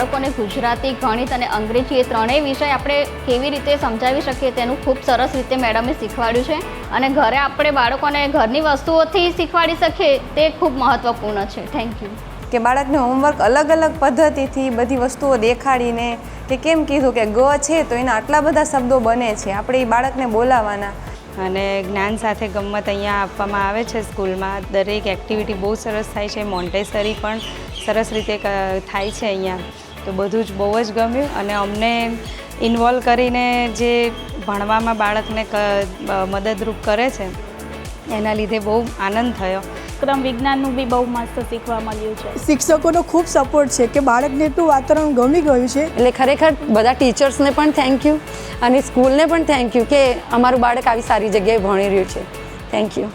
બાળકોને ગુજરાતી, ગણિત અને અંગ્રેજી એ ત્રણેય વિષય આપણે કેવી રીતે સમજાવી શકીએ તેનું ખૂબ સરસ રીતે મેડમે શીખવાડ્યું છે અને ઘરે આપણે બાળકોને ઘરની વસ્તુઓથી શીખવાડી શકીએ તે ખૂબ મહત્ત્વપૂર્ણ છે. Thank you. કે બાળકને હોમવર્ક અલગ અલગ પદ્ધતિથી બધી વસ્તુઓ દેખાડીને કે કેમ કીધું કે ગ છે તો એના આટલા બધા શબ્દો બને છે, આપણે એ બાળકને બોલાવવાના. અને જ્ઞાન સાથે ગમ્મત અહીંયા આપવામાં આવે છે સ્કૂલમાં. દરેક એક્ટિવિટી બહુ સરસ થાય છે. મોન્ટેસરી પણ સરસ રીતે થાય છે અહીંયા. તો બધું જ બહુ જ ગમ્યું અને અમને ઇન્વોલ્વ કરીને જે ભણવામાં બાળકને મદદરૂપ કરે છે એના લીધે બહુ આનંદ થયો. ક્રમ વિજ્ઞાનનું બી બહુ મસ્ત શીખવા મળ્યું છે. શિક્ષકોનો ખૂબ સપોર્ટ છે કે બાળકને એટલું વાતાવરણ ગમી ગયું છે. એટલે ખરેખર બધા ટીચર્સને પણ થેન્ક યુ અને સ્કૂલને પણ થેન્ક યુ કે અમારું બાળક આવી સારી જગ્યાએ ભણી રહ્યું છે. Thank you.